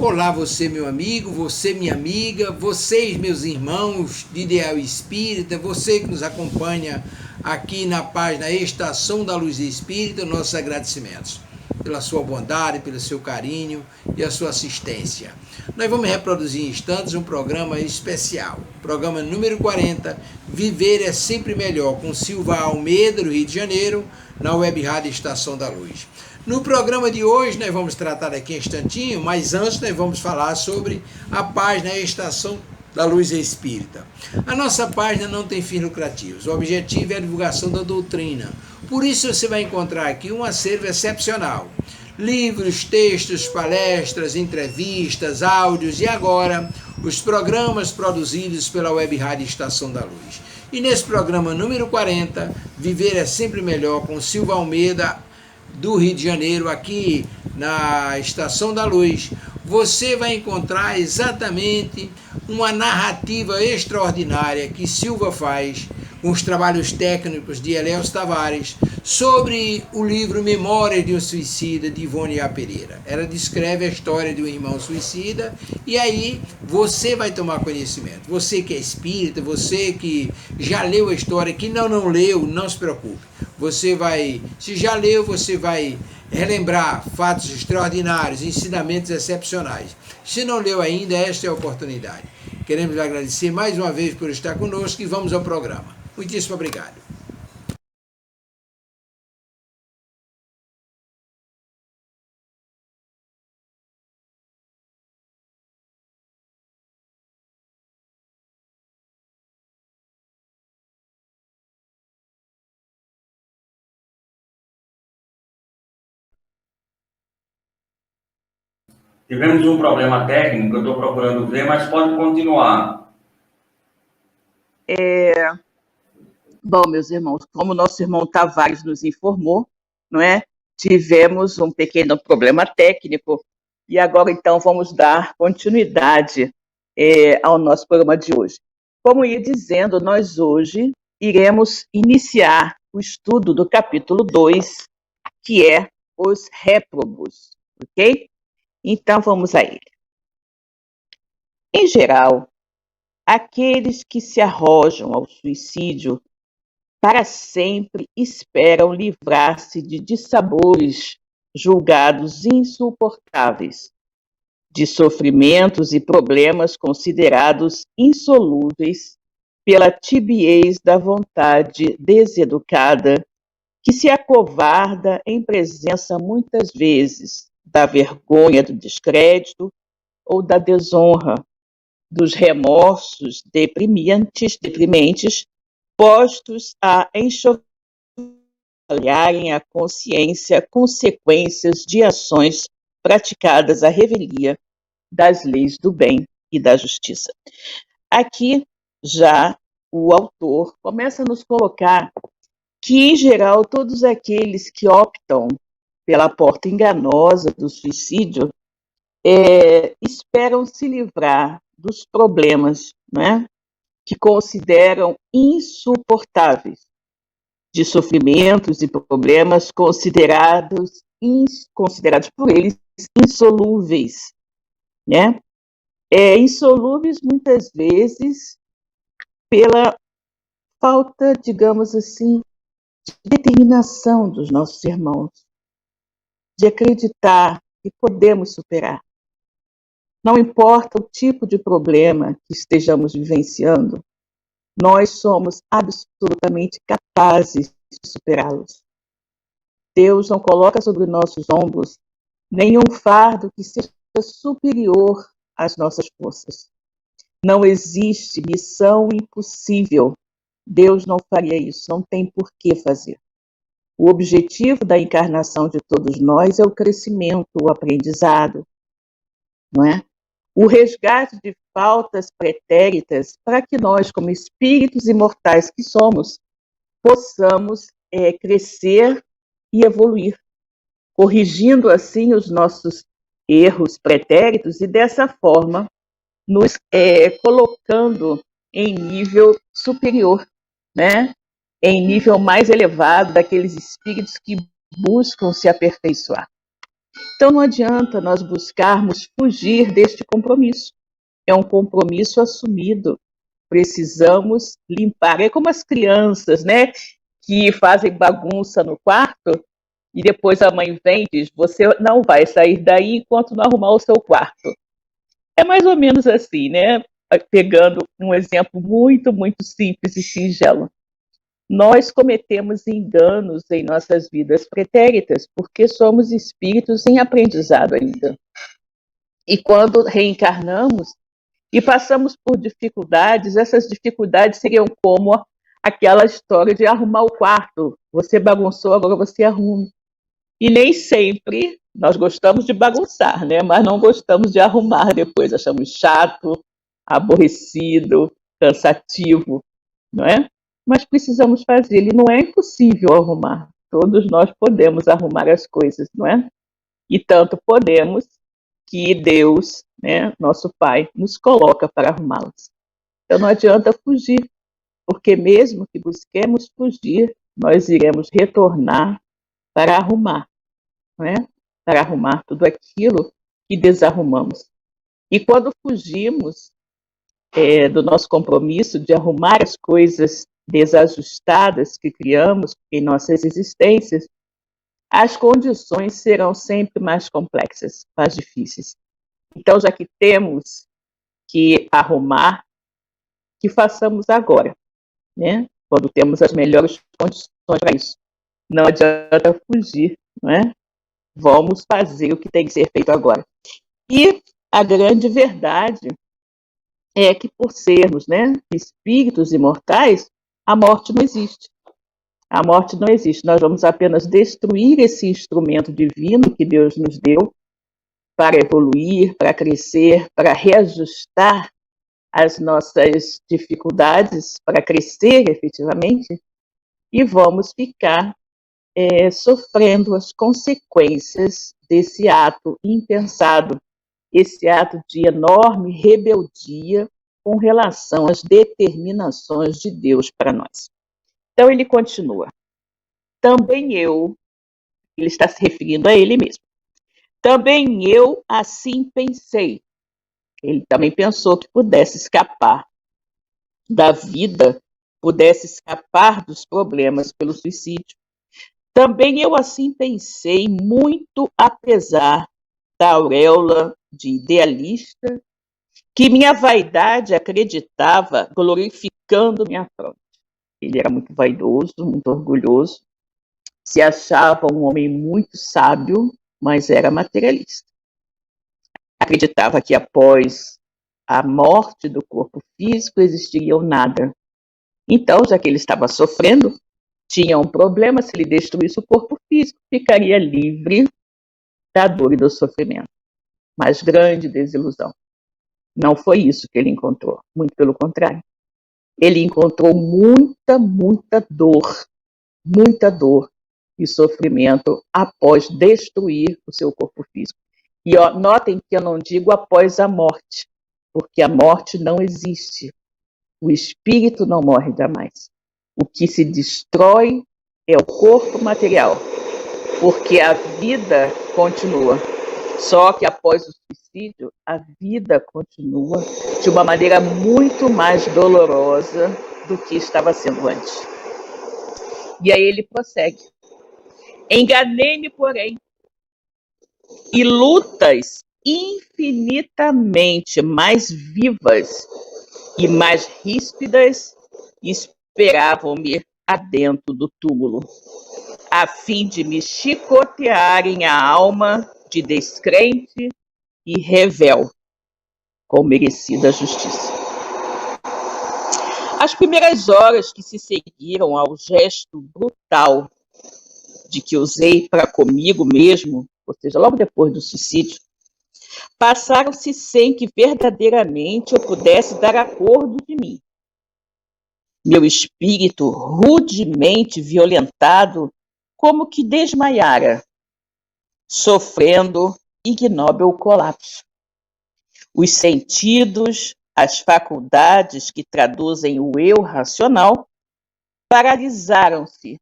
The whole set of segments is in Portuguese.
Olá, você meu amigo, você minha amiga, vocês meus irmãos de Ideal Espírita, você que nos acompanha aqui na página Estação da Luz Espírita, nossos agradecimentos pela sua bondade, pelo seu carinho e a sua assistência. Nós vamos reproduzir em instantes um programa especial, programa número 40, Viver é Sempre Melhor, com Silva Almeida, do Rio de Janeiro, na Web Rádio Estação da Luz. No programa de hoje nós vamos tratar daqui um instantinho, mas antes nós vamos falar sobre a página Estação da Luz Espírita. A nossa página não tem fins lucrativos, o objetivo é a divulgação da doutrina. Por isso você vai encontrar aqui um acervo excepcional. Livros, textos, palestras, entrevistas, áudios e agora os programas produzidos pela Web Rádio Estação da Luz. E nesse programa número 40, Viver é Sempre Melhor, com Silva Almeida, do Rio de Janeiro, aqui na Estação da Luz, você vai encontrar exatamente uma narrativa extraordinária que Silva faz com os trabalhos técnicos de Eléo Tavares sobre o livro Memórias de um Suicida, de Ivone A. Pereira. Ela descreve a história de um irmão suicida e aí você vai tomar conhecimento. Você que é espírita, você que já leu a história, que não leu, não se preocupe. Você vai, se já leu, você vai relembrar fatos extraordinários, ensinamentos excepcionais. Se não leu ainda, esta é a oportunidade. Queremos agradecer mais uma vez por estar conosco e vamos ao programa. Muitíssimo obrigado. Tivemos um problema técnico, eu estou procurando ver, mas pode continuar. Bom, meus irmãos, como nosso irmão Tavares nos informou, não é? Tivemos um pequeno problema técnico e agora, então, vamos dar continuidade ao nosso programa de hoje. Como ia dizendo, nós hoje iremos iniciar o estudo do capítulo 2, que é os réprobos, ok? Então, vamos a ele. Em geral, aqueles que se arrojam ao suicídio para sempre esperam livrar-se de dissabores julgados insuportáveis, de sofrimentos e problemas considerados insolúveis pela tibiez da vontade deseducada, que se acovarda em presença muitas vezes da vergonha do descrédito ou da desonra, dos remorsos deprimentes, postos a enxovalharem a consciência consequências de ações praticadas à revelia das leis do bem e da justiça. Aqui, já, o autor começa a nos colocar que, em geral, todos aqueles que optam pela porta enganosa do suicídio esperam se livrar dos problemas, né, que consideram insuportáveis, de sofrimentos e problemas considerados por eles insolúveis, né? Insolúveis muitas vezes pela falta, digamos assim, de determinação dos nossos irmãos, de acreditar que podemos superar. Não importa o tipo de problema que estejamos vivenciando, nós somos absolutamente capazes de superá-los. Deus não coloca sobre nossos ombros nenhum fardo que seja superior às nossas forças. Não existe missão impossível. Deus não faria isso, não tem por que fazer. O objetivo da encarnação de todos nós é o crescimento, o aprendizado, não é? O resgate de faltas pretéritas para que nós, como espíritos imortais que somos, possamos crescer e evoluir, corrigindo assim os nossos erros pretéritos e dessa forma nos colocando em nível superior, né? Em nível mais elevado daqueles espíritos que buscam se aperfeiçoar. Então não adianta nós buscarmos fugir deste compromisso. É um compromisso assumido. Precisamos limpar. É como as crianças, né, que fazem bagunça no quarto e depois a mãe vem e diz: você não vai sair daí enquanto não arrumar o seu quarto. É mais ou menos assim, né? Pegando um exemplo muito, muito simples e singelo. Nós cometemos enganos em nossas vidas pretéritas porque somos espíritos em aprendizado ainda. E quando reencarnamos e passamos por dificuldades, essas dificuldades seriam como aquela história de arrumar o quarto. Você bagunçou, agora você arruma. E nem sempre nós gostamos de bagunçar, né? Mas não gostamos de arrumar depois. Achamos chato, aborrecido, cansativo, não é? Mas precisamos fazer. E não é impossível arrumar. Todos nós podemos arrumar as coisas, não é? E tanto podemos que Deus, né, nosso Pai, nos coloca para arrumá-las. Então não adianta fugir, porque mesmo que busquemos fugir, nós iremos retornar para arrumar, não é? Para arrumar tudo aquilo que desarrumamos. E quando fugimos do nosso compromisso de arrumar as coisas desajustadas que criamos em nossas existências, as condições serão sempre mais complexas, mais difíceis. Então, já que temos que arrumar, que façamos agora, né? Quando temos as melhores condições para isso. Não adianta fugir, não é? Vamos fazer o que tem que ser feito agora. E a grande verdade é que, por sermos, né, espíritos imortais, a morte não existe. A morte não existe. Nós vamos apenas destruir esse instrumento divino que Deus nos deu para evoluir, para crescer, para reajustar as nossas dificuldades, para crescer efetivamente, e vamos ficar sofrendo as consequências desse ato impensado, esse ato de enorme rebeldia com relação às determinações de Deus para nós. Então ele continua. Também eu, ele está se referindo a ele mesmo, também eu assim pensei. Ele também pensou que pudesse escapar da vida, pudesse escapar dos problemas pelo suicídio. Também eu assim pensei, muito apesar da auréola de idealista que minha vaidade acreditava glorificando minha fronte. Ele era muito vaidoso, muito orgulhoso, se achava um homem muito sábio, mas era materialista. Acreditava que após a morte do corpo físico existiria o nada. Então, já que ele estava sofrendo, tinha um problema: se ele destruísse o corpo físico, ficaria livre da dor e do sofrimento. Mas grande desilusão. Não foi isso que ele encontrou, muito pelo contrário. Ele encontrou muita dor e sofrimento após destruir o seu corpo físico. E notem que eu não digo após a morte, porque a morte não existe. O espírito não morre jamais. O que se destrói é o corpo material, porque a vida continua. Só que após o suicídio, a vida continua de uma maneira muito mais dolorosa do que estava sendo antes. E aí ele prossegue. Enganei-me, porém, e lutas infinitamente mais vivas e mais ríspidas esperavam-me adentro do túmulo, a fim de me chicotearem a alma de descrente e revel, com merecida justiça. As primeiras horas que se seguiram ao gesto brutal de que usei para comigo mesmo, ou seja, logo depois do suicídio, passaram-se sem que verdadeiramente eu pudesse dar acordo de mim. Meu espírito, rudemente violentado, como que desmaiara, sofrendo ignóbil colapso. Os sentidos, as faculdades que traduzem o eu racional, paralisaram-se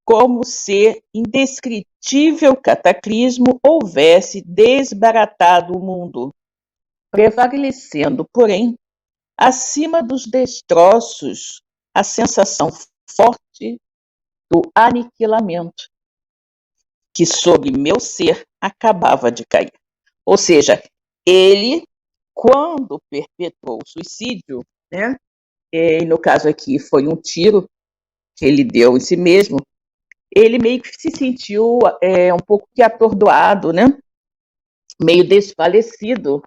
como se indescritível cataclismo houvesse desbaratado o mundo, prevalecendo, porém, acima dos destroços, a sensação forte do aniquilamento, que sobre meu ser acabava de cair. Ou seja, ele, quando perpetrou o suicídio, né, e no caso aqui foi um tiro que ele deu em si mesmo, ele meio que se sentiu um pouco que atordoado, né, meio desfalecido,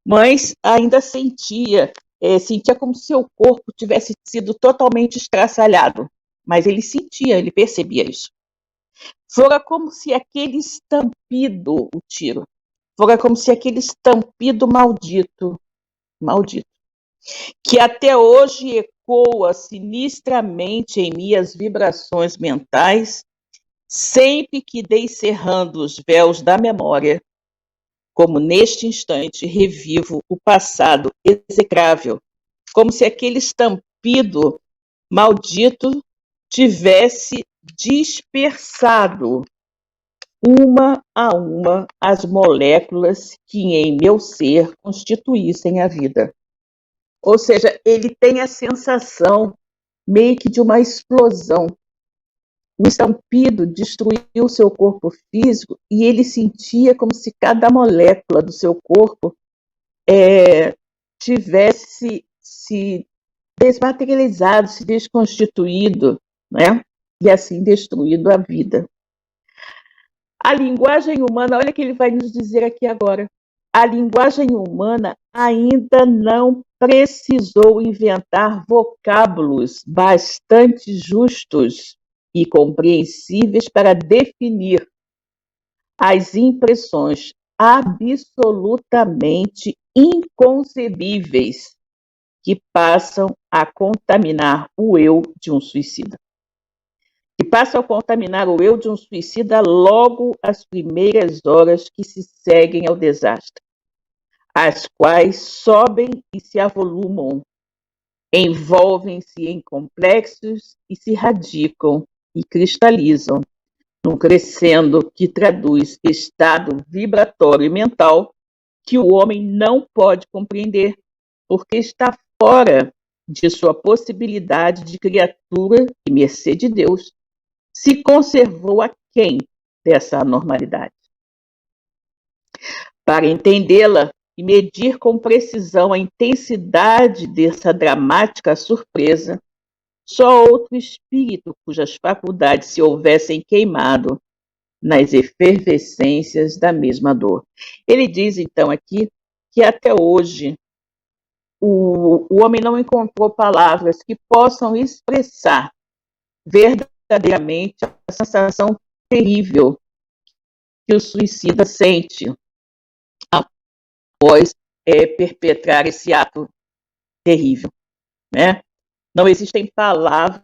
mas ainda sentia como se o corpo tivesse sido totalmente estraçalhado, mas ele sentia, ele percebia isso. Fora como se aquele estampido, o tiro, fora como se aquele estampido maldito, que até hoje ecoa sinistramente em minhas vibrações mentais, sempre que dei cerrando os véus da memória, como neste instante revivo o passado execrável, como se aquele estampido maldito tivesse dispersado uma a uma as moléculas que em meu ser constituíssem a vida. Ou seja, ele tem a sensação meio que de uma explosão. O estampido destruiu o seu corpo físico e ele sentia como se cada molécula do seu corpo tivesse se desmaterializado, se desconstituído, né? E assim destruído a vida. A linguagem humana, olha o que ele vai nos dizer aqui agora. A linguagem humana ainda não precisou inventar vocábulos bastante justos e compreensíveis para definir as impressões absolutamente inconcebíveis que passam a contaminar o eu de um suicida. Que passam a contaminar o eu de um suicida logo as primeiras horas que se seguem ao desastre, as quais sobem e se avolumam, envolvem-se em complexos e se radicam e cristalizam num crescendo que traduz estado vibratório e mental que o homem não pode compreender, porque está fora de sua possibilidade de criatura e mercê de Deus, se conservou aquém dessa anormalidade. Para entendê-la e medir com precisão a intensidade dessa dramática surpresa, só outro espírito cujas faculdades se houvessem queimado nas efervescências da mesma dor. Ele diz, então, aqui, que até hoje o homem não encontrou palavras que possam expressar verdadeiramente a sensação terrível que o suicida sente após perpetrar esse ato terrível, né? Não existem palavras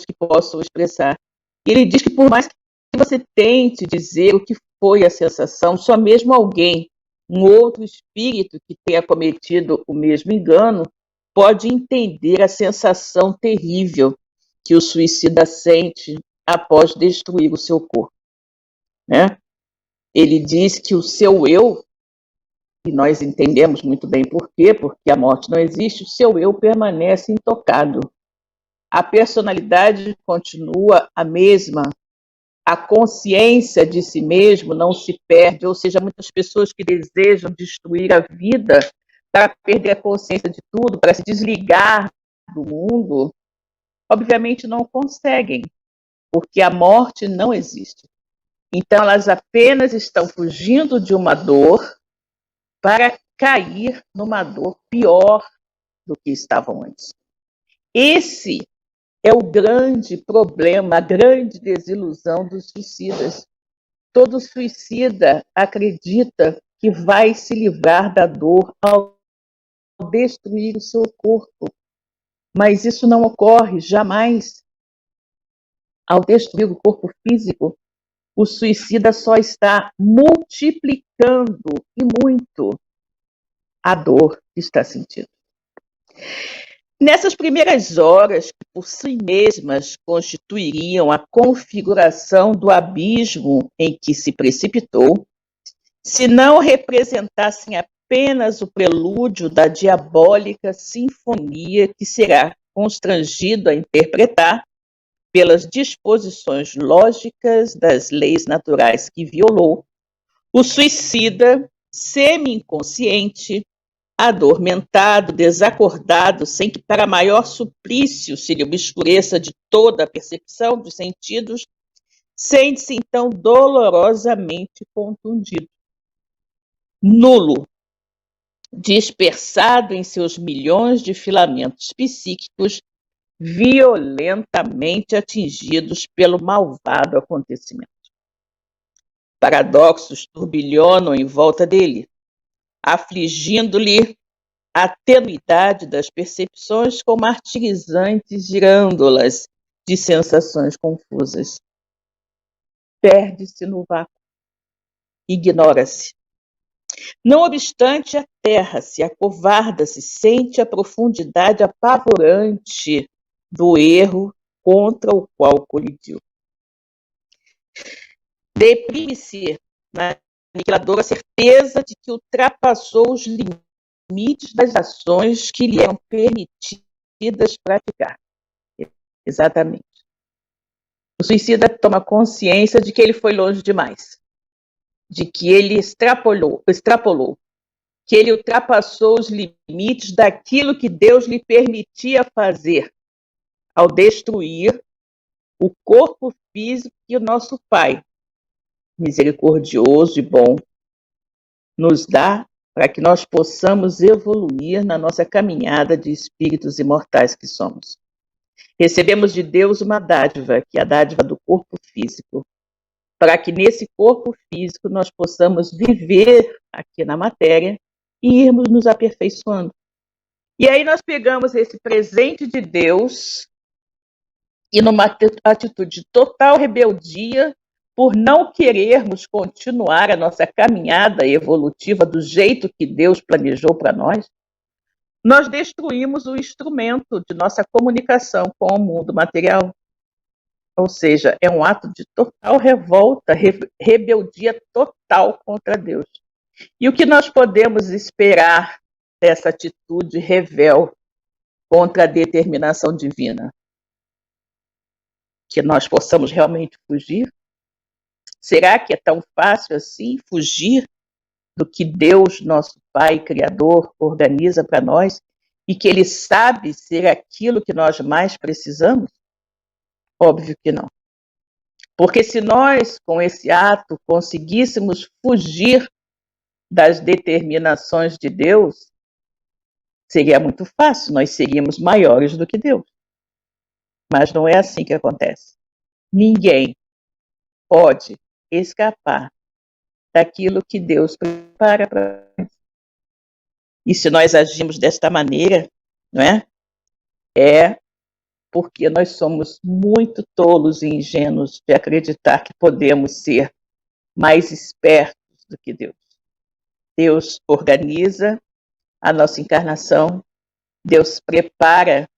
que possam expressar. E ele diz que por mais que você tente dizer o que foi a sensação, só mesmo alguém, um outro espírito que tenha cometido o mesmo engano, pode entender a sensação terrível que o suicida sente após destruir o seu corpo, né? Ele diz que o seu eu, e nós entendemos muito bem por quê, porque a morte não existe, o seu eu permanece intocado. A personalidade continua a mesma, a consciência de si mesmo não se perde, ou seja, muitas pessoas que desejam destruir a vida para perder a consciência de tudo, para se desligar do mundo, obviamente não conseguem, porque a morte não existe. Então, elas apenas estão fugindo de uma dor para cair numa dor pior do que estavam antes. Esse é o grande problema, a grande desilusão dos suicidas. Todo suicida acredita que vai se livrar da dor ao destruir o seu corpo. Mas isso não ocorre jamais. Ao destruir o corpo físico, o suicida só está multiplicando e muito a dor que está sentindo. Nessas primeiras horas, que por si mesmas constituiriam a configuração do abismo em que se precipitou, se não representassem apenas o prelúdio da diabólica sinfonia que será constrangido a interpretar pelas disposições lógicas das leis naturais que violou, o suicida, semi-inconsciente, adormentado, desacordado, sem que para maior suplício se lhe obscureça de toda a percepção dos sentidos, sente-se então dolorosamente contundido, nulo, dispersado em seus milhões de filamentos psíquicos, violentamente atingidos pelo malvado acontecimento. Paradoxos turbilhonam em volta dele, afligindo-lhe a tenuidade das percepções com martirizantes girândolas de sensações confusas. Perde-se no vácuo, ignora-se. Não obstante, aterra-se, acovarda-se, sente a profundidade apavorante do erro contra o qual colidiu. Deprime-se na aniquiladora certeza de que ultrapassou os limites das ações que lhe eram permitidas praticar. Exatamente. O suicida toma consciência de que ele foi longe demais, de que ele extrapolou, que ele ultrapassou os limites daquilo que Deus lhe permitia fazer ao destruir o corpo físico que o nosso Pai, misericordioso e bom, nos dá para que nós possamos evoluir na nossa caminhada de espíritos imortais que somos. Recebemos de Deus uma dádiva, que é a dádiva do corpo físico, para que nesse corpo físico nós possamos viver aqui na matéria e irmos nos aperfeiçoando. E aí nós pegamos esse presente de Deus e numa atitude de total rebeldia, por não querermos continuar a nossa caminhada evolutiva do jeito que Deus planejou para nós destruímos o instrumento de nossa comunicação com o mundo material. Ou seja, é um ato de total revolta, rebeldia total contra Deus. E o que nós podemos esperar dessa atitude rebel contra a determinação divina? Que nós possamos realmente fugir? Será que é tão fácil assim fugir do que Deus, nosso Pai Criador, organiza para nós e que Ele sabe ser aquilo que nós mais precisamos? Óbvio que não. Porque se nós, com esse ato, conseguíssemos fugir das determinações de Deus, seria muito fácil, nós seríamos maiores do que Deus. Mas não é assim que acontece. Ninguém pode escapar daquilo que Deus prepara para nós. E se nós agimos desta maneira, não é? É porque nós somos muito tolos e ingênuos de acreditar que podemos ser mais espertos do que Deus. Deus organiza a nossa encarnação, Deus prepara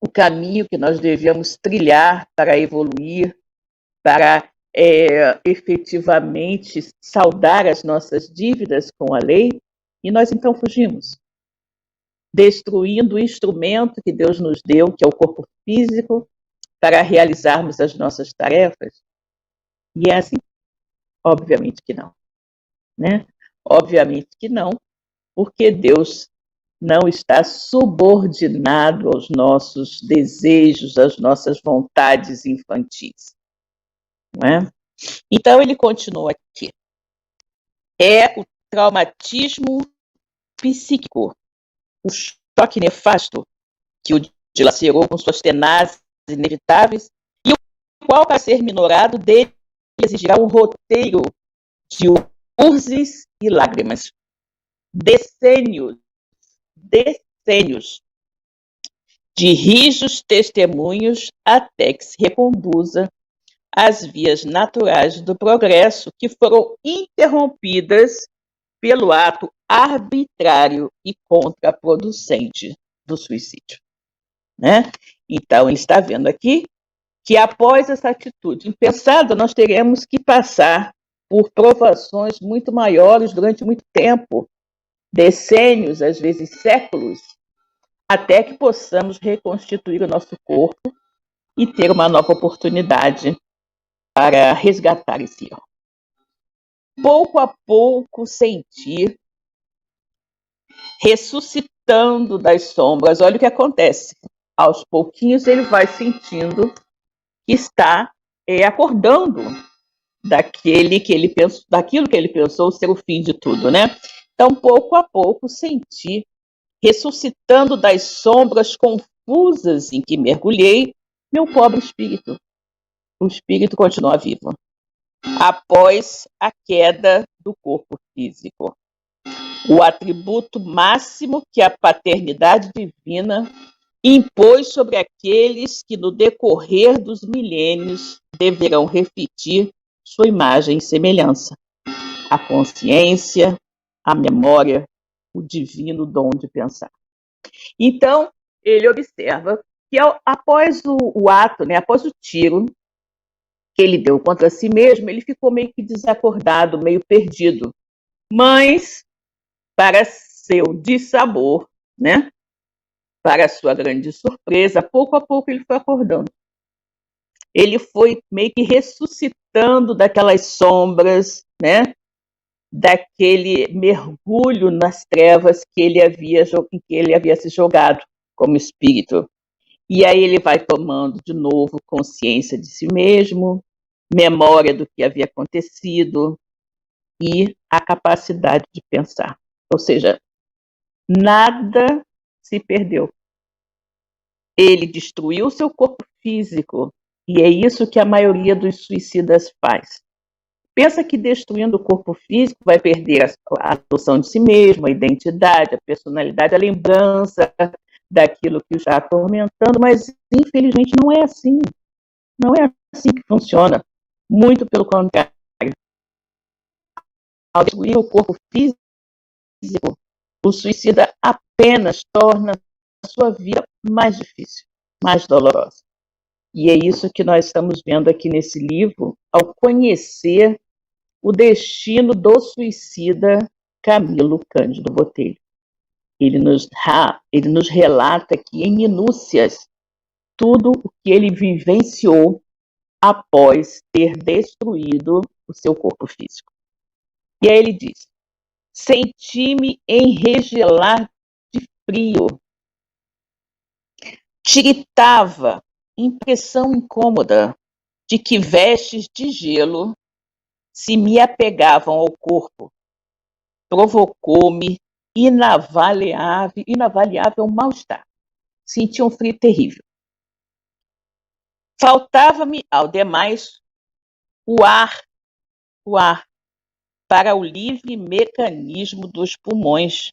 o caminho que nós devemos trilhar para evoluir, para efetivamente saldar as nossas dívidas com a lei, e nós então fugimos, destruindo o instrumento que Deus nos deu, que é o corpo físico, para realizarmos as nossas tarefas. E é assim? Obviamente que não, né? Obviamente que não, porque Deus não está subordinado aos nossos desejos, às nossas vontades infantis. Não é? Então, ele continua aqui. É o traumatismo psíquico, o choque nefasto que o dilacerou com suas tenazes inevitáveis e o qual, para ser minorado, dele exigirá um roteiro de urzes e lágrimas. Decênios de rijos testemunhos até que se reconduza às vias naturais do progresso que foram interrompidas pelo ato arbitrário e contraproducente do suicídio, né? Então, ele está vendo aqui que após essa atitude impensada, nós teremos que passar por provações muito maiores durante muito tempo, decênios, às vezes séculos, até que possamos reconstituir o nosso corpo e ter uma nova oportunidade para resgatar esse erro. Pouco a pouco sentir, ressuscitando das sombras. Olha o que acontece. Aos pouquinhos ele vai sentindo que está acordando daquilo que ele pensou ser o fim de tudo, né? Então, pouco a pouco, sentir, ressuscitando das sombras confusas em que mergulhei, meu pobre espírito. O espírito continua vivo, após a queda do corpo físico. O atributo máximo que a paternidade divina impôs sobre aqueles que, no decorrer dos milênios, deverão refletir sua imagem e semelhança. A consciência, a memória, o divino dom de pensar. Então, ele observa que após o ato, né, após o tiro que ele deu contra si mesmo, ele ficou meio que desacordado, meio perdido. Mas, para seu dissabor, né, para sua grande surpresa, pouco a pouco ele foi acordando. Ele foi meio que ressuscitando daquelas sombras, né, daquele mergulho nas trevas em que ele havia se jogado como espírito. E aí ele vai tomando de novo consciência de si mesmo, memória do que havia acontecido e a capacidade de pensar. Ou seja, nada se perdeu. Ele destruiu o seu corpo físico e é isso que a maioria dos suicidas faz. Pensa que destruindo o corpo físico vai perder a noção de si mesmo, a identidade, a personalidade, a lembrança daquilo que o está atormentando, mas infelizmente não é assim. Não é assim que funciona. Muito pelo contrário. Ao destruir o corpo físico, o suicida apenas torna a sua vida mais difícil, mais dolorosa. E é isso que nós estamos vendo aqui nesse livro, ao conhecer o destino do suicida Camilo Cândido Botelho. Ele nos relata aqui em minúcias tudo o que ele vivenciou após ter destruído o seu corpo físico. E aí ele diz: senti-me enregelar de frio, tiritava, impressão incômoda de que vestes de gelo se me apegavam ao corpo. Provocou-me inavaliável mal-estar. Senti um frio terrível. Faltava-me, ao demais, o ar para o livre mecanismo dos pulmões,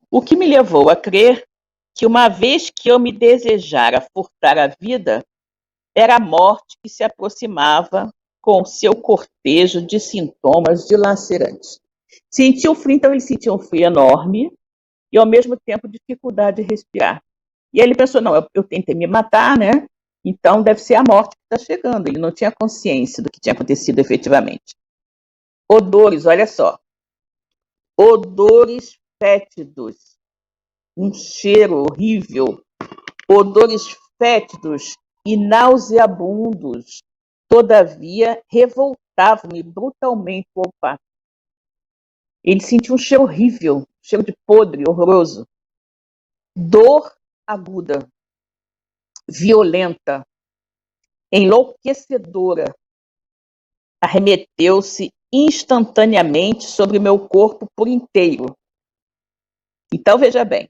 o que me levou a crer que, uma vez que eu me desejara furtar a vida, era a morte que se aproximava com seu cortejo de sintomas dilacerantes. Sentiu frio, então ele sentiu um frio enorme e, ao mesmo tempo, dificuldade de respirar. E aí ele pensou, não, eu tentei me matar, né? Então deve ser a morte que está chegando. Ele não tinha consciência do que tinha acontecido efetivamente. Odores, olha só. Odores fétidos. Um cheiro horrível. Odores fétidos e nauseabundos. Todavia, revoltavam-me brutalmente o olfato. Ele sentiu um cheiro horrível, cheiro de podre, horroroso. Dor aguda, violenta, enlouquecedora, arremeteu-se instantaneamente sobre meu corpo por inteiro. Então, veja bem,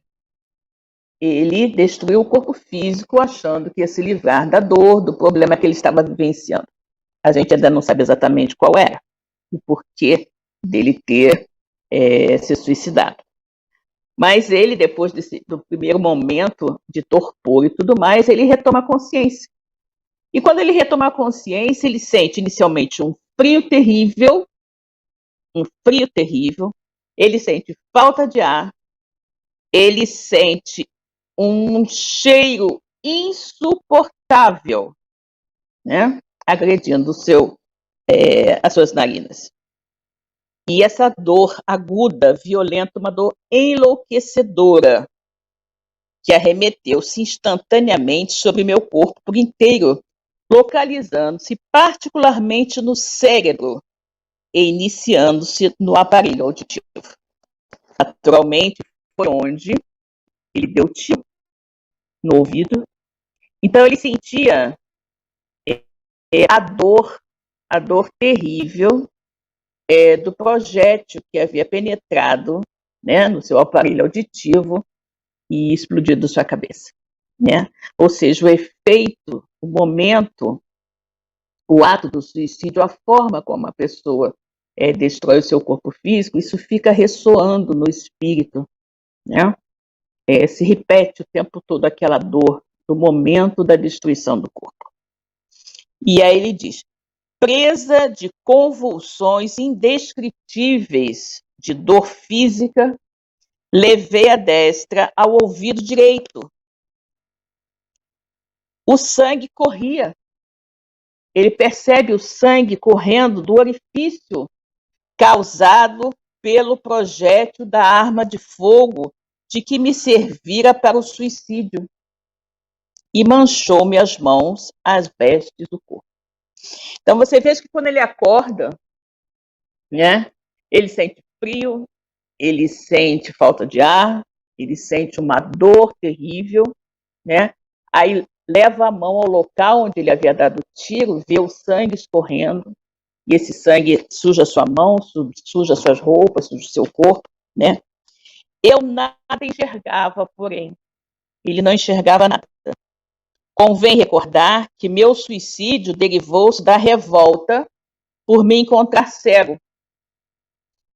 ele destruiu o corpo físico achando que ia se livrar da dor, do problema que ele estava vivenciando. A gente ainda não sabe exatamente qual era o porquê dele ter se suicidado. Mas ele, depois do primeiro momento de torpor e tudo mais, ele retoma a consciência. E quando ele retoma a consciência, ele sente inicialmente um frio terrível, ele sente falta de ar, ele sente um cheiro insuportável, né, agredindo as suas narinas. E essa dor aguda, violenta, uma dor enlouquecedora, que arremeteu-se instantaneamente sobre meu corpo por inteiro, localizando-se particularmente no cérebro e iniciando-se no aparelho auditivo. Naturalmente, foi onde ele deu tiro no ouvido. Então, ele sentia a dor terrível do projétil que havia penetrado, né, no seu aparelho auditivo e explodido sua cabeça, né? Ou seja, o efeito, o momento, o ato do suicídio, a forma como a pessoa destrói o seu corpo físico, isso fica ressoando no espírito, né? Se repete o tempo todo aquela dor do momento da destruição do corpo. E aí ele diz: presa de convulsões indescritíveis de dor física, levei a destra ao ouvido direito. O sangue corria. Ele percebe o sangue correndo do orifício causado pelo projétil da arma de fogo de que me servira para o suicídio. E manchou-me as mãos, as vestes do corpo. Então você vê que quando ele acorda, né, ele sente frio, ele sente falta de ar, ele sente uma dor terrível, né? Aí leva a mão ao local onde ele havia dado o tiro, vê o sangue escorrendo, e esse sangue suja sua mão, suja suas roupas, suja seu corpo, né? Eu nada enxergava, porém, ele não enxergava nada. Convém recordar que meu suicídio derivou-se da revolta por me encontrar cego,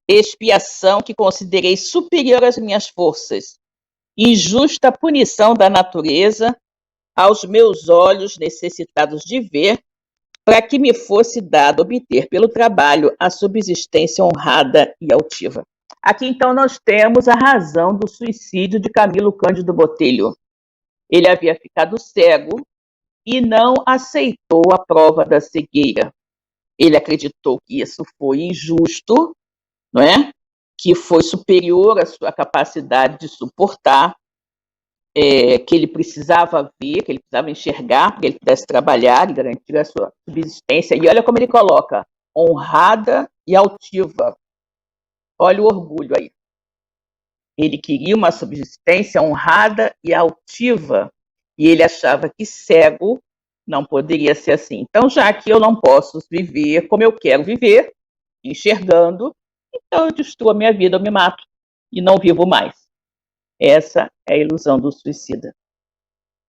expiação que considerei superior às minhas forças, injusta punição da natureza aos meus olhos necessitados de ver, para que me fosse dado obter pelo trabalho a subsistência honrada e altiva. Aqui, então, nós temos a razão do suicídio de Camilo Cândido Botelho. Ele havia ficado cego e não aceitou a prova da cegueira. Ele acreditou que isso foi injusto, não é? Que foi superior à sua capacidade de suportar, que ele precisava ver, que ele precisava enxergar, para que ele pudesse trabalhar e garantir a sua subsistência. E olha como ele coloca: honrada e altiva. Olha o orgulho aí. Ele queria uma subsistência honrada e altiva, e ele achava que cego não poderia ser assim. Então, já que eu não posso viver como eu quero viver, enxergando, então eu destruo a minha vida, eu me mato e não vivo mais. Essa é a ilusão do suicida.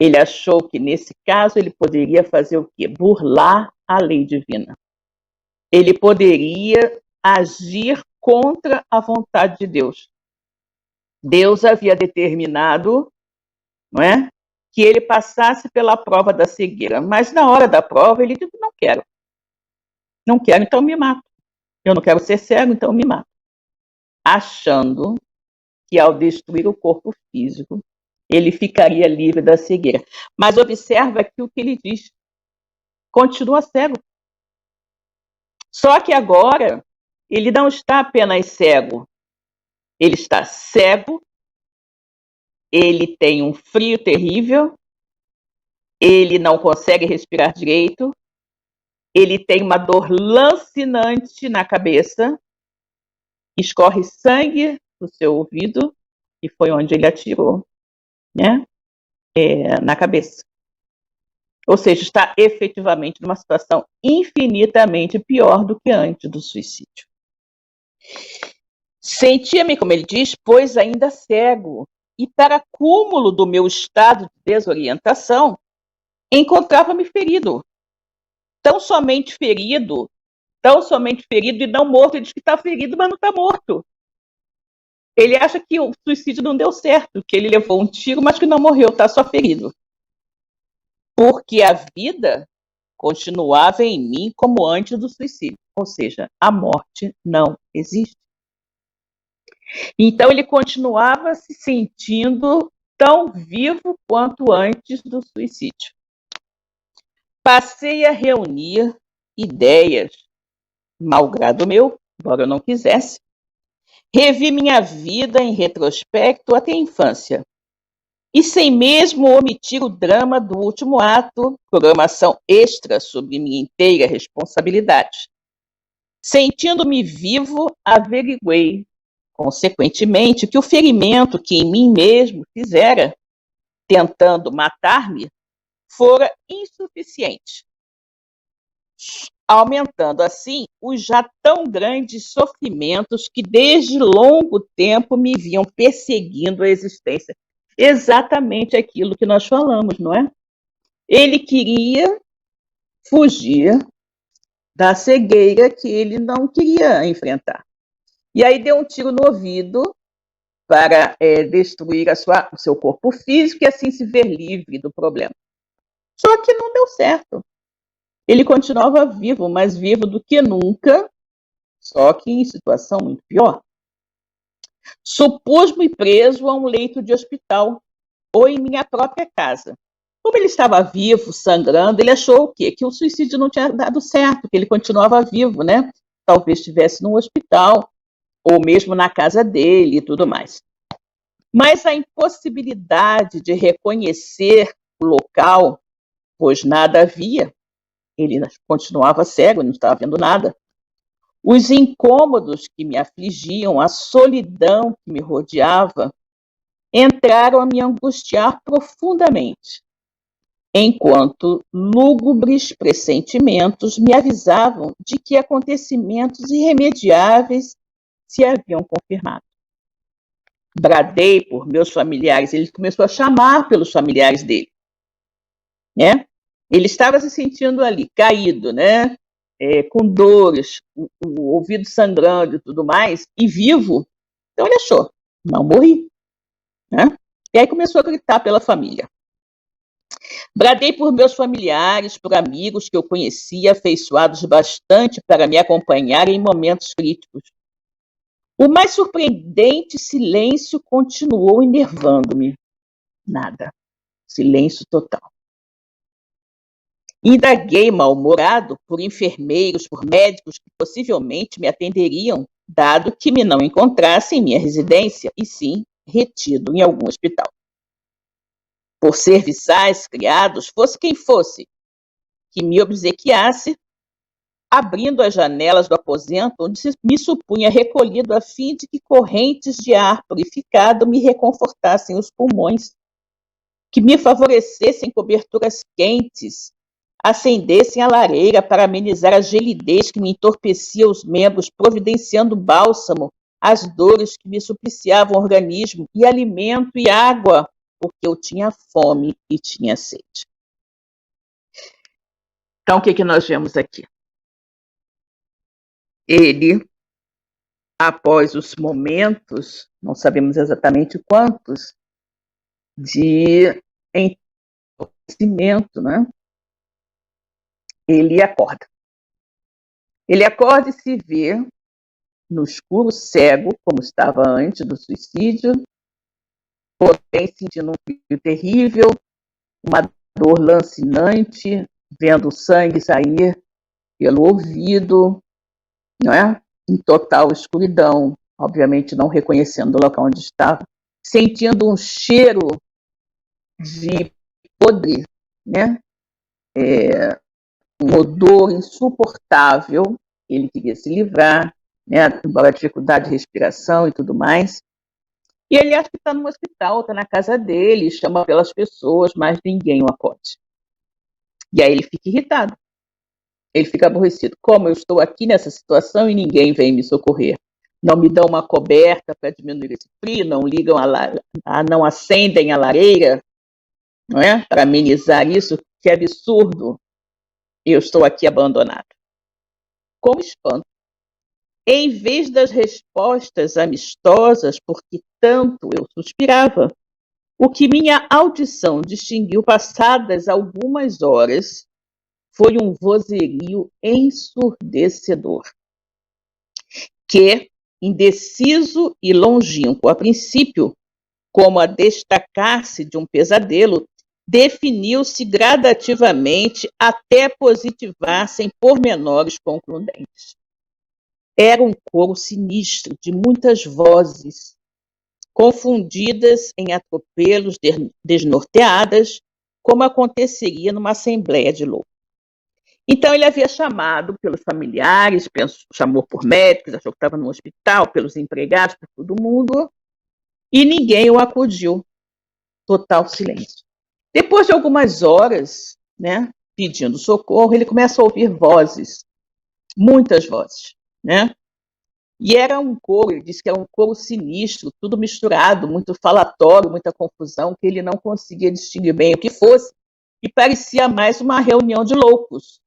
Ele achou que, nesse caso, ele poderia fazer o quê? Burlar a lei divina. Ele poderia agir contra a vontade de Deus. Deus havia determinado, não é, que ele passasse pela prova da cegueira, mas na hora da prova ele disse: não quero. Não quero, então me mato. Eu não quero ser cego, então me mato. Achando que ao destruir o corpo físico, ele ficaria livre da cegueira. Mas observa aqui o que ele diz: continua cego. Só que agora ele não está apenas cego, ele está cego, ele tem um frio terrível, ele não consegue respirar direito, ele tem uma dor lancinante na cabeça, escorre sangue do seu ouvido, e foi onde ele atirou, né, na cabeça. Ou seja, está efetivamente numa situação infinitamente pior do que antes do suicídio. Sentia-me, como ele diz, pois ainda cego, e para cúmulo do meu estado de desorientação, encontrava-me ferido. Tão somente ferido e não morto. Ele diz que está ferido, mas não está morto. Ele acha que o suicídio não deu certo, que ele levou um tiro, mas que não morreu, está só ferido. Porque a vida continuava em mim como antes do suicídio. Ou seja, a morte não existe. Então ele continuava se sentindo tão vivo quanto antes do suicídio. Passei a reunir ideias, malgrado meu, embora eu não quisesse. Revi minha vida em retrospecto até a infância. E sem mesmo omitir o drama do último ato, programação extra sobre minha inteira responsabilidade. Sentindo-me vivo, averiguei, consequentemente, que o ferimento que em mim mesmo fizera, tentando matar-me, fora insuficiente, aumentando assim os já tão grandes sofrimentos que desde longo tempo me vinham perseguindo a existência. Exatamente aquilo que nós falamos, não é? Ele queria fugir da cegueira que ele não queria enfrentar. E aí deu um tiro no ouvido para destruir o seu corpo físico e assim se ver livre do problema. Só que não deu certo. Ele continuava vivo, mais vivo do que nunca, só que em situação muito pior. Supus-me preso a um leito de hospital ou em minha própria casa. Como ele estava vivo, sangrando, ele achou o quê? Que o suicídio não tinha dado certo, que ele continuava vivo, né? Talvez estivesse no hospital ou mesmo na casa dele e tudo mais. Mas a impossibilidade de reconhecer o local, pois nada havia, ele continuava cego, não estava vendo nada. Os incômodos que me afligiam, a solidão que me rodeava, entraram a me angustiar profundamente, enquanto lúgubres pressentimentos me avisavam de que acontecimentos irremediáveis se haviam confirmado. Bradei por meus familiares, ele começou a chamar pelos familiares dele, né? Ele estava se sentindo ali, caído, né? Com dores, o ouvido sangrando e tudo mais, e vivo. Então ele achou, não morri, né? E aí começou a gritar pela família. Bradei por meus familiares, por amigos que eu conhecia, afeiçoados bastante para me acompanhar em momentos críticos. O mais surpreendente silêncio continuou enervando-me. Nada. Silêncio total. Indaguei mal-humorado por enfermeiros, por médicos que possivelmente me atenderiam, dado que me não encontrasse em minha residência, e sim retido em algum hospital. Por serviçais, criados, fosse quem fosse, que me obsequiasse, abrindo as janelas do aposento, onde me supunha recolhido a fim de que correntes de ar purificado me reconfortassem os pulmões, que me favorecessem coberturas quentes, acendessem a lareira para amenizar a gelidez que me entorpecia os membros, providenciando bálsamo às dores que me supliciavam o organismo, e alimento e água, porque eu tinha fome e tinha sede. Então, o que nós vemos aqui? Ele, após os momentos, não sabemos exatamente quantos, de entorpecimento, né? Ele acorda. Ele acorda e se vê no escuro, cego, como estava antes do suicídio, porém sentindo um frio terrível, uma dor lancinante, vendo o sangue sair pelo ouvido, não é? Em total escuridão, obviamente não reconhecendo o local onde estava, sentindo um cheiro de podre, né? Um odor insuportável, ele queria se livrar, né? Embora a dificuldade de respiração e tudo mais. E ele acha que está no hospital, está na casa dele, chama pelas pessoas, mas ninguém o acode. E aí ele fica irritado. Ele fica aborrecido. Como eu estou aqui nessa situação e ninguém vem me socorrer? Não me dão uma coberta para diminuir esse frio, não ligam não acendem a lareira, não é? Para amenizar isso, que absurdo. Eu estou aqui abandonado. Com espanto, em vez das respostas amistosas, porque tanto eu suspirava, o que minha audição distinguiu passadas algumas horas foi um vozerio ensurdecedor, que, indeciso e longínquo a princípio, como a destacar-se de um pesadelo, definiu-se gradativamente até positivar-se em pormenores concludentes. Era um coro sinistro de muitas vozes, confundidas em atropelos desnorteadas, como aconteceria numa assembleia de loucos. Então ele havia chamado pelos familiares, chamou por médicos, achou que estava no hospital, pelos empregados, por todo mundo, e ninguém o acudiu. Total silêncio. Depois de algumas horas, né, pedindo socorro, ele começa a ouvir vozes, muitas vozes, né? E era um coro, ele disse que era um coro sinistro, tudo misturado, muito falatório, muita confusão, que ele não conseguia distinguir bem o que fosse, e parecia mais uma reunião de loucos.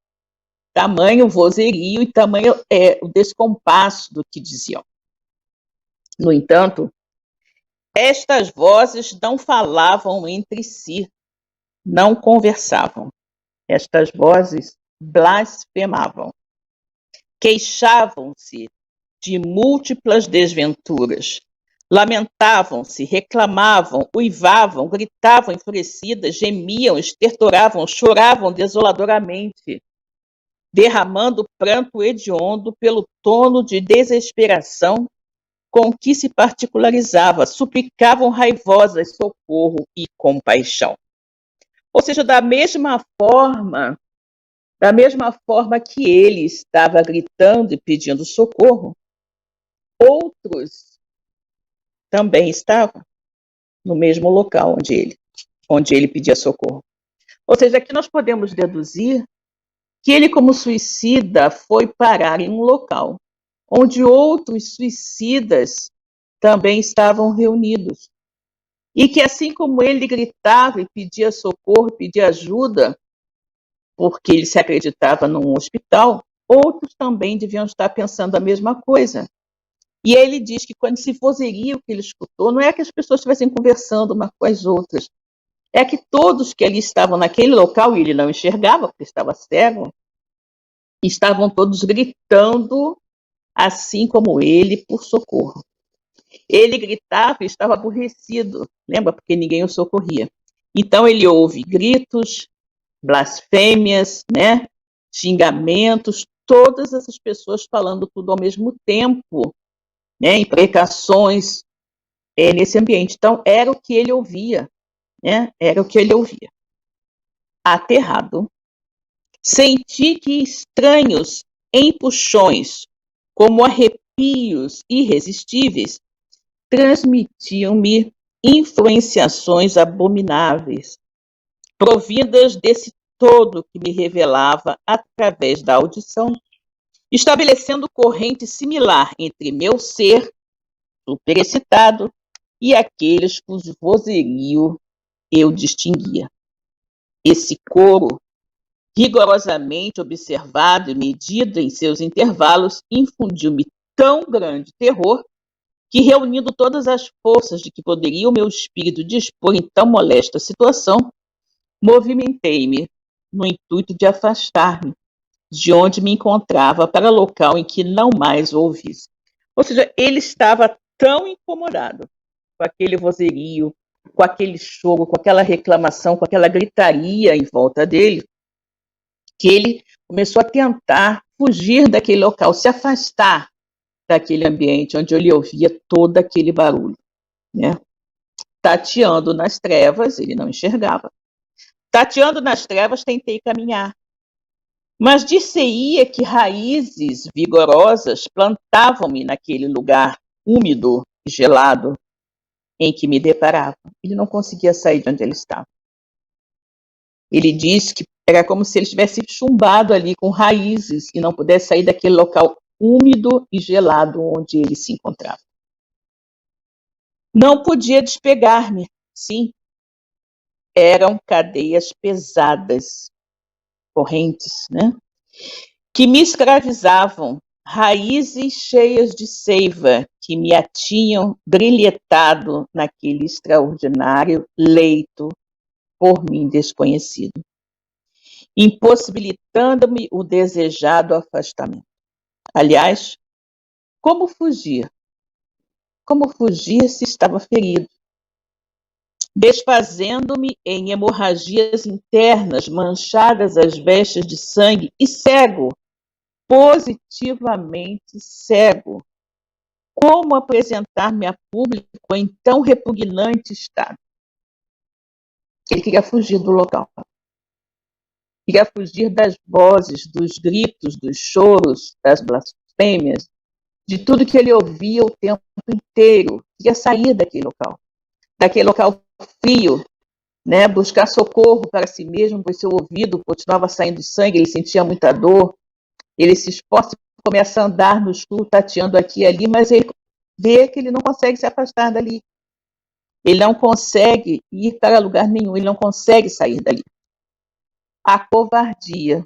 Tamanho vozerio e tamanho o descompasso do que diziam. No entanto, estas vozes não falavam entre si, não conversavam. Estas vozes blasfemavam. Queixavam-se de múltiplas desventuras. Lamentavam-se, reclamavam, uivavam, gritavam enfurecidas, gemiam, estertoravam, choravam desoladoramente, derramando pranto hediondo pelo tono de desesperação com que se particularizava, suplicavam raivosas socorro e compaixão. Ou seja, da mesma forma que ele estava gritando e pedindo socorro, outros também estavam no mesmo local onde ele pedia socorro. Ou seja, aqui nós podemos deduzir que ele, como suicida, foi parar em um local onde outros suicidas também estavam reunidos. E que assim como ele gritava e pedia socorro, pedia ajuda, porque ele se acreditava num hospital, outros também deviam estar pensando a mesma coisa. E ele diz que quando esse vozerio que ele escutou, não é que as pessoas estivessem conversando umas com as outras, é que todos que ali estavam naquele local, e ele não enxergava, porque estava cego, estavam todos gritando, assim como ele, por socorro. Ele gritava e estava aborrecido, lembra? Porque ninguém o socorria. Então ele ouve gritos, blasfêmias, né? Xingamentos, todas essas pessoas falando tudo ao mesmo tempo, né? Imprecações nesse ambiente. Então era o que ele ouvia, né? Era o que ele ouvia. Aterrado, senti que estranhos empuxões, como arrepios irresistíveis, transmitiam-me influenciações abomináveis, provindas desse todo que me revelava através da audição, estabelecendo corrente similar entre meu ser superexcitado e aqueles cujo vozerio eu distinguia. Esse coro, rigorosamente observado e medido em seus intervalos, infundiu-me tão grande terror que, reunindo todas as forças de que poderia o meu espírito dispor em tão molesta situação, movimentei-me no intuito de afastar-me de onde me encontrava para local em que não mais o ouvisse. Ou seja, ele estava tão incomodado com aquele vozerio, com aquele choro, com aquela reclamação, com aquela gritaria em volta dele, que ele começou a tentar fugir daquele local, se afastar daquele ambiente onde ele ouvia todo aquele barulho, né? Tateando nas trevas, ele não enxergava. Tateando nas trevas, tentei caminhar, mas dir-se-ia que raízes vigorosas plantavam-me naquele lugar úmido e gelado em que me deparava. Ele não conseguia sair de onde ele estava. Ele disse que era como se ele estivesse chumbado ali com raízes e não pudesse sair daquele local úmido e gelado onde ele se encontrava. Não podia despegar-me, sim. Eram cadeias pesadas, correntes, né? Que me escravizavam, raízes cheias de seiva que me tinham brilhetado naquele extraordinário leito por mim desconhecido, impossibilitando-me o desejado afastamento. Aliás, como fugir? Como fugir se estava ferido? desfazendo-me em hemorragias internas, manchadas as vestes de sangue e cego, positivamente cego. Como apresentar-me a público em tão repugnante estado? Ele queria fugir do local. Queria fugir das vozes, dos gritos, dos choros, das blasfêmias, de tudo que ele ouvia o tempo inteiro. Queria sair daquele local frio, né? Buscar socorro para si mesmo, pois seu ouvido continuava saindo sangue, ele sentia muita dor, ele se esforça e começa a andar no escuro, tateando aqui e ali, mas ele vê que ele não consegue se afastar dali. Ele não consegue ir para lugar nenhum, ele não consegue sair dali. A covardia.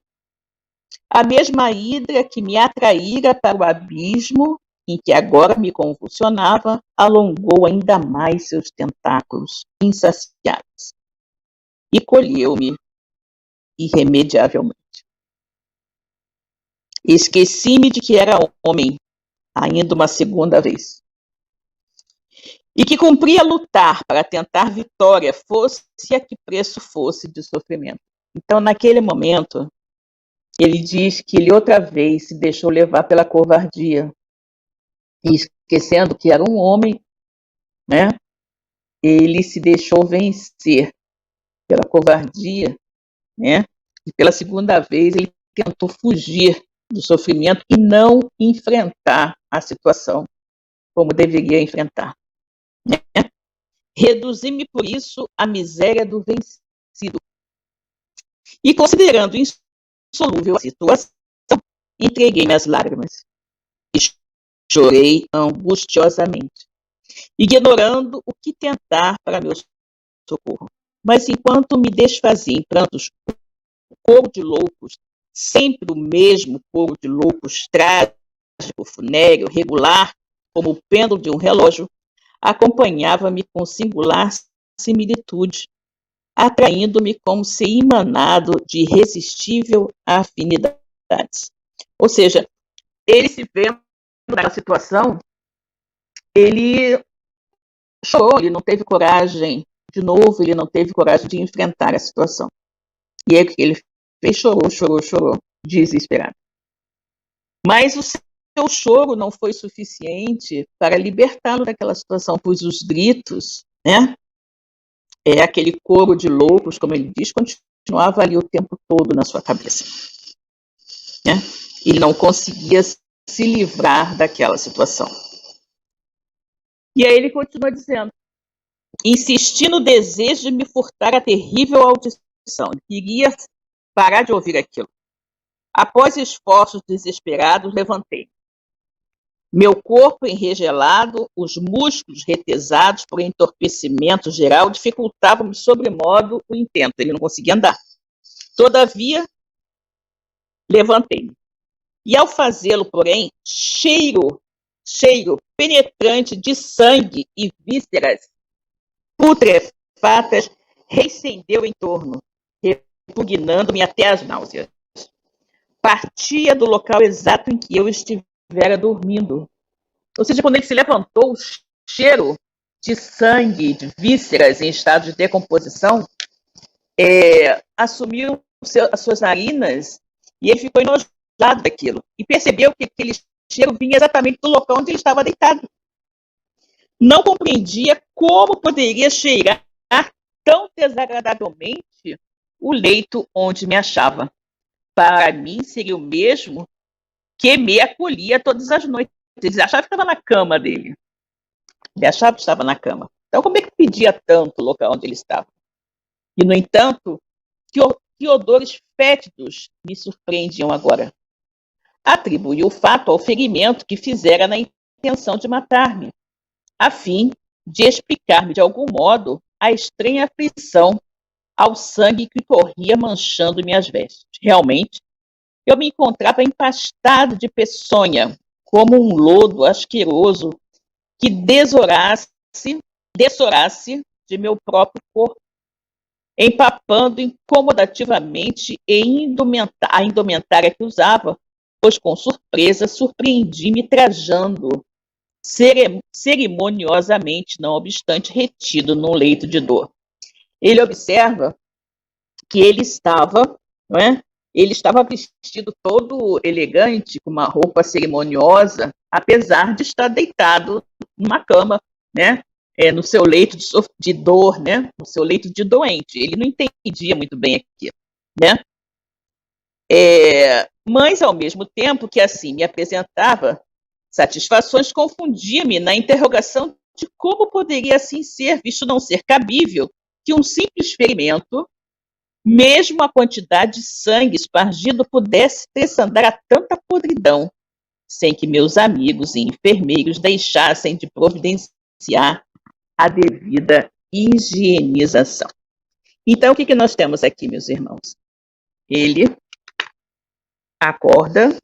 A mesma hidra que me atraíra para o abismo, em que agora me convulsionava, alongou ainda mais seus tentáculos insaciáveis e colheu-me irremediavelmente. Esqueci-me de que era homem, ainda uma segunda vez, e que cumpria lutar para tentar vitória, fosse a que preço fosse de sofrimento. Então, naquele momento, ele diz que ele outra vez se deixou levar pela covardia, e esquecendo que era um homem, né? Ele se deixou vencer pela covardia, né? E pela segunda vez ele tentou fugir do sofrimento e não enfrentar a situação como deveria enfrentar, né? Reduzi-me por isso à miséria do vencido. E considerando insolúvel a situação, entreguei-me às lágrimas e chorei angustiosamente, ignorando o que tentar para meu socorro. Mas enquanto me desfazia em prantos, o coro de loucos, sempre o mesmo coro de loucos, trágico, funéreo, regular, como o pêndulo de um relógio, acompanhava-me com singular similitude, atraindo-me como se emanado de irresistível afinidades. Ou seja, ele se vendo naquela situação, ele chorou, ele não teve coragem, de novo, ele não teve coragem de enfrentar a situação. E aí o que ele fez? Chorou, desesperado. Mas o seu choro não foi suficiente para libertá-lo daquela situação, pois os gritos, né? Aquele coro de loucos, como ele diz, continuava ali o tempo todo na sua cabeça, né? Ele não conseguia se livrar daquela situação. E aí ele continua dizendo: insisti no desejo de me furtar a terrível audição. Ele queria parar de ouvir aquilo. Após esforços desesperados, levantei. Meu corpo enregelado, os músculos retesados por entorpecimento geral, dificultavam-me sobremodo o intento. Ele não conseguia andar. Todavia, levantei-me. E ao fazê-lo, porém, cheiro penetrante de sangue e vísceras putrefatas reacendeu em torno, repugnando-me até as náuseas. Partia do local exato em que eu estivera dormindo. Ou seja, quando ele se levantou, o cheiro de sangue, de vísceras em estado de decomposição, assumiu as suas narinas e ele ficou enojado daquilo. E percebeu que aquele cheiro vinha exatamente do local onde ele estava deitado. Não compreendia como poderia cheirar tão desagradavelmente o leito onde me achava. Para mim, seria o mesmo que me acolhia todas as noites. Ele achava que estava na cama dele. Ele achava que estava na cama. Então, como é que pedia tanto o local onde ele estava? E, no entanto, que odores fétidos me surpreendiam agora. Atribuí o fato ao ferimento que fizera na intenção de matar-me, a fim de explicar-me, de algum modo, a estranha aflição ao sangue que corria manchando minhas vestes. Realmente, eu me encontrava empastado de peçonha, como um lodo asqueroso que dessorasse de meu próprio corpo, empapando incomodativamente a indumentária que usava, pois com surpresa surpreendi-me trajando cerimoniosamente, não obstante retido num leito de dor. ele observa que ele estava, não é? Ele estava vestido todo elegante, com uma roupa cerimoniosa, apesar de estar deitado numa cama, né? No seu leito de dor, né? No seu leito de doente. Ele não entendia muito bem aquilo, né? Mas, ao mesmo tempo que assim me apresentava satisfações, confundia-me na interrogação de como poderia assim ser, visto não ser cabível que um simples ferimento, mesmo a quantidade de sangue espargido, pudesse desandar a tanta podridão, sem que meus amigos e enfermeiros deixassem de providenciar a devida higienização. Então, o que nós temos aqui, meus irmãos? Ele acorda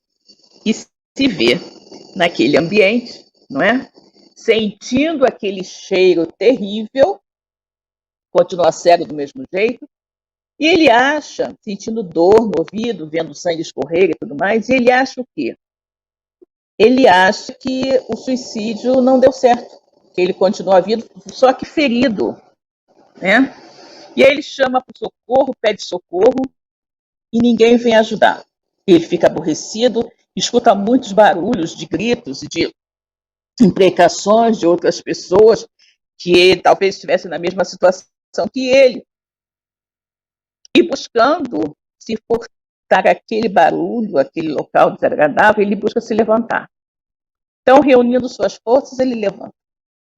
e se vê naquele ambiente, não é? Sentindo aquele cheiro terrível, continua cego do mesmo jeito, e ele acha, sentindo dor no ouvido, vendo sangue escorrer e tudo mais, e ele acha o quê? Ele acha que o suicídio não deu certo, que ele continua vivo, só que ferido, né? E aí ele chama por socorro, pede socorro, e ninguém vem ajudar. Ele fica aborrecido, escuta muitos barulhos de gritos e de imprecações de outras pessoas que talvez estivessem na mesma situação que ele. E buscando se furtar aquele barulho, aquele local desagradável, ele busca se levantar. Então, reunindo suas forças, ele levanta.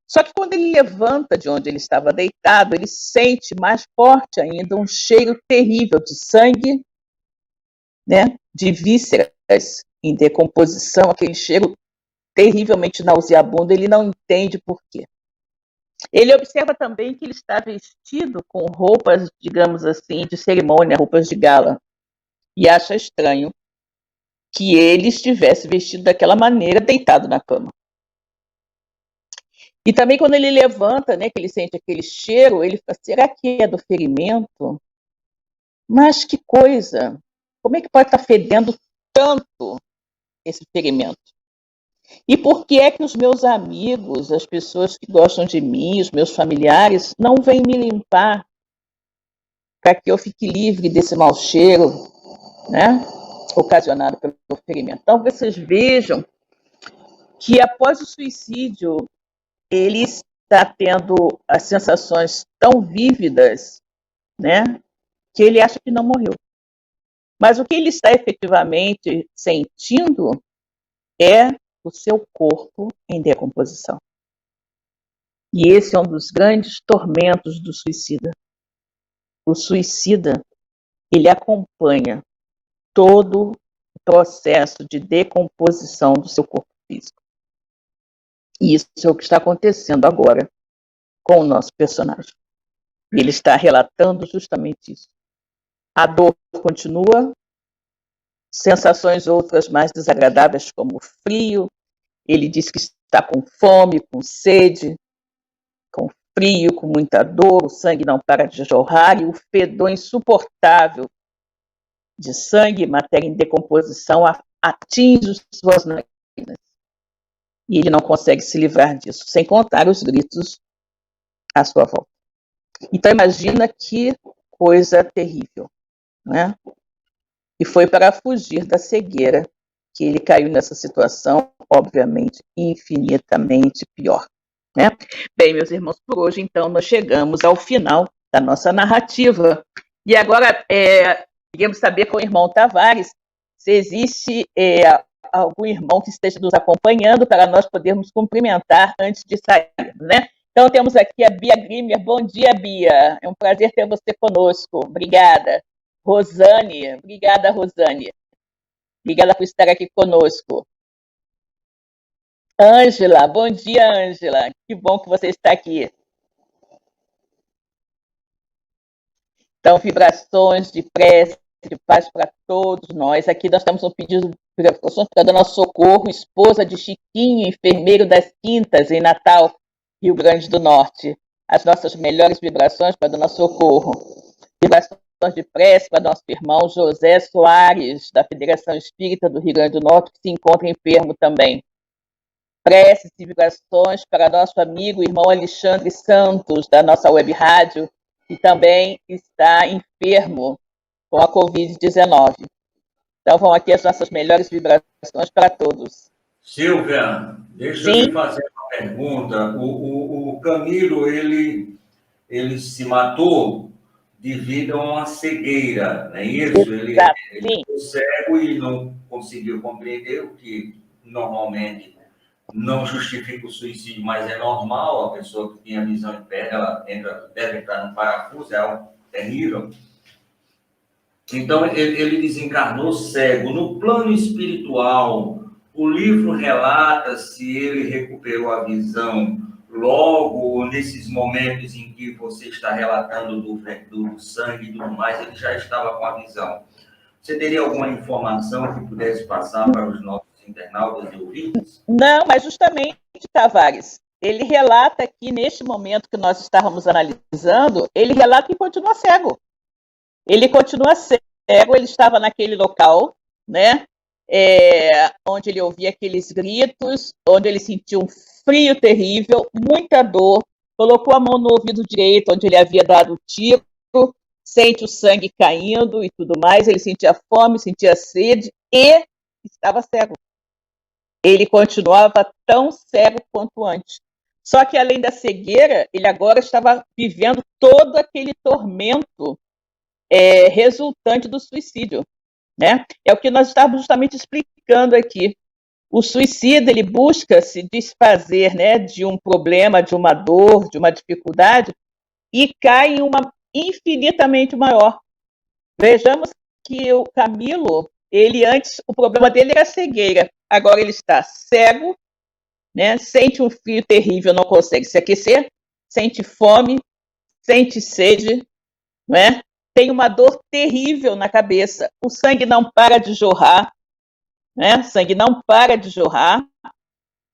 Só que quando ele levanta de onde ele estava deitado, ele sente mais forte ainda um cheiro terrível de sangue, né, de vísceras em decomposição, aquele cheiro terrivelmente nauseabundo. Ele não entende por quê. Ele observa também que ele está vestido com roupas, digamos assim, de cerimônia, roupas de gala, e acha estranho que ele estivesse vestido daquela maneira, deitado na cama. E também quando ele levanta, né, que ele sente aquele cheiro, ele fala, será que é do ferimento? Mas que coisa! Como é que pode estar fedendo tanto esse ferimento? E por que é que os meus amigos, as pessoas que gostam de mim, os meus familiares, não vêm me limpar para que eu fique livre desse mau cheiro, né, ocasionado pelo ferimento? Então, vocês vejam que após o suicídio, ele está tendo as sensações tão vívidas, né, que ele acha que não morreu. Mas o que ele está efetivamente sentindo é o seu corpo em decomposição. E esse é um dos grandes tormentos do suicida. O suicida, ele acompanha todo o processo de decomposição do seu corpo físico. E isso é o que está acontecendo agora com o nosso personagem. Ele está relatando justamente isso. A dor continua, sensações outras mais desagradáveis, como frio. Ele diz que está com fome, com sede, com frio, com muita dor, o sangue não para de jorrar e o fedor insuportável de sangue e matéria em decomposição atinge suas narinas. E ele não consegue se livrar disso, sem contar os gritos à sua volta. Então imagina que coisa terrível, né? E foi para fugir da cegueira que ele caiu nessa situação, obviamente, infinitamente pior, né? Bem, meus irmãos, por hoje, então, nós chegamos ao final da nossa narrativa. E agora, queremos saber com o irmão Tavares se existe algum irmão que esteja nos acompanhando para nós podermos cumprimentar antes de sair, né? Então, temos aqui a Bia Grimmer. Bom dia, Bia. É um prazer ter você conosco. Obrigada. Rosane. Obrigada, Rosane. Obrigada por estar aqui conosco. Ângela. Bom dia, Ângela. Que bom que você está aqui. Então, vibrações de prece, de paz para todos nós. Aqui nós estamos um pedido de vibrações para a Dona Socorro, esposa de Chiquinho, enfermeiro das Quintas, em Natal, Rio Grande do Norte. As nossas melhores vibrações para a Dona Socorro. Vibrações de prece para nosso irmão José Soares, da Federação Espírita do Rio Grande do Norte, que se encontra enfermo também. Preces e vibrações para nosso amigo irmão Alexandre Santos, da nossa web rádio, que também está enfermo com a Covid-19. Então, vão aqui as nossas melhores vibrações para todos. Silvia, deixa eu lhe fazer uma pergunta. O Camilo, ele se matou devido a uma cegueira, não é isso? Ele ficou cego e não conseguiu compreender, o que normalmente não justifica o suicídio, mas é normal. A pessoa que tem a visão impede, ela deve entrar no parafuso, é algo terrível. Então, ele desencarnou cego. No plano espiritual, o livro relata se ele recuperou a visão logo nesses momentos em que você está relatando do sangue e tudo mais, ele já estava com a visão. Você teria alguma informação que pudesse passar para os nossos internautas e ouvintes? Não, mas justamente, Tavares, ele relata que neste momento que nós estávamos analisando, ele relata que continua cego. Ele continua cego, ele estava naquele local, né? Onde ele ouvia aqueles gritos, onde ele sentiu um frio terrível, muita dor, colocou a mão no ouvido direito, onde ele havia dado o tiro, sente o sangue caindo e tudo mais, ele sentia fome, sentia sede e estava cego. Ele continuava tão cego quanto antes. Só que, além da cegueira, ele agora estava vivendo todo aquele tormento resultante do suicídio, né? É o que nós estávamos justamente explicando aqui. O suicida, ele busca se desfazer, né, de um problema, de uma dor, de uma dificuldade, e cai em uma infinitamente maior. Vejamos que o Camilo, ele antes, o problema dele era cegueira, agora ele está cego, né, sente um frio terrível, não consegue se aquecer, sente fome, sente sede, não é? Tem uma dor terrível na cabeça, o sangue não para de jorrar, né? O sangue não para de jorrar,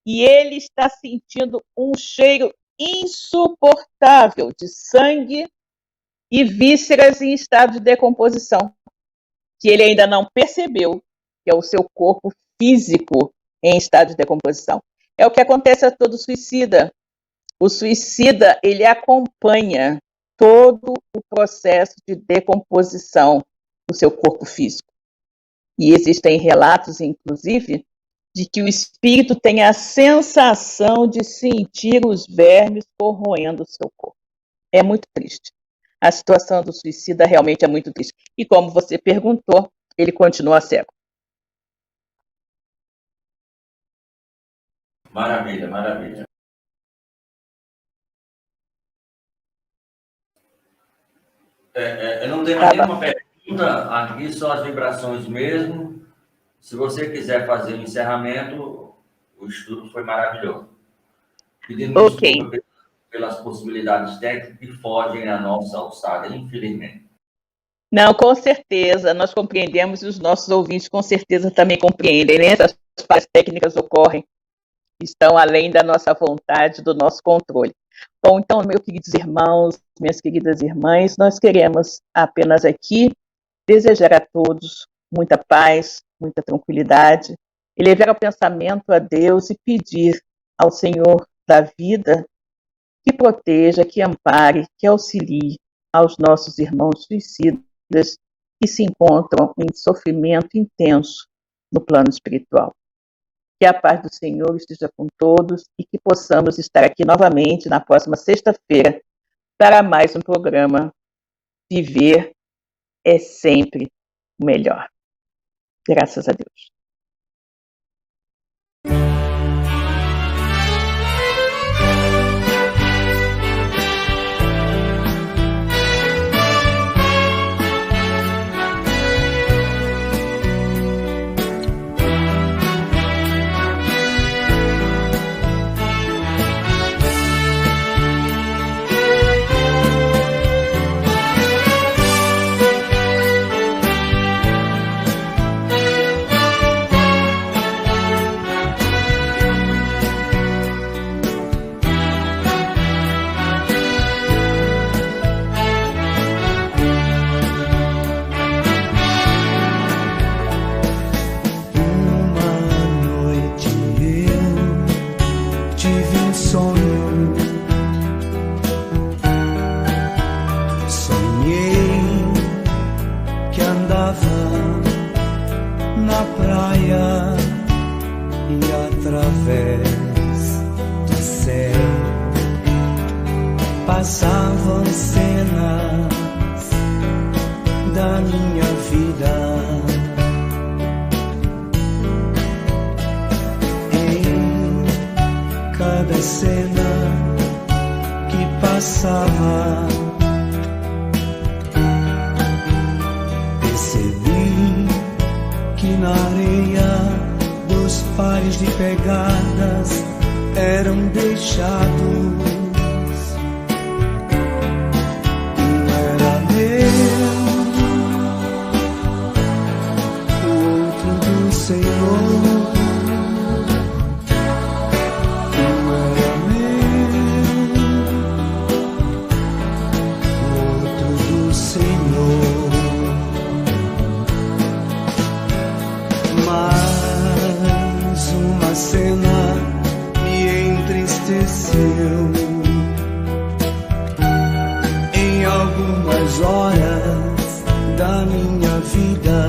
e ele está sentindo um cheiro insuportável de sangue e vísceras em estado de decomposição, que ele ainda não percebeu, que é o seu corpo físico em estado de decomposição. É o que acontece a todo suicida. O suicida, ele acompanha todo o processo de decomposição do seu corpo físico. E existem relatos, inclusive, de que o espírito tem a sensação de sentir os vermes corroendo o seu corpo. É muito triste. A situação do suicida realmente é muito triste. E como você perguntou, ele continua cego. Maravilha, maravilha. Eu não tenho mais nenhuma pergunta, aqui só as vibrações mesmo. Se você quiser fazer o encerramento, o estudo foi maravilhoso. Pedindo desculpa pelas possibilidades técnicas que fogem à nossa alçada, infelizmente. Não, com certeza, nós compreendemos e os nossos ouvintes com certeza também compreendem, né? Essas falhas técnicas ocorrem, estão além da nossa vontade, do nosso controle. Bom, então, meus queridos irmãos, minhas queridas irmãs, nós queremos apenas aqui desejar a todos muita paz, muita tranquilidade, elevar o pensamento a Deus e pedir ao Senhor da vida que proteja, que ampare, que auxilie aos nossos irmãos suicidas que se encontram em sofrimento intenso no plano espiritual. Que a paz do Senhor esteja com todos e que possamos estar aqui novamente na próxima sexta-feira para mais um programa Viver é sempre o melhor. Graças a Deus. praia e através do céu passavam cenas da minha vida. Em cada cena que passava, percebi que na areia dos pares de pegadas eram deixados. Um era meu, o outro do Senhor. Um era meu, o outro do Senhor. Mais uma cena me entristeceu. Em algumas horas da minha vida,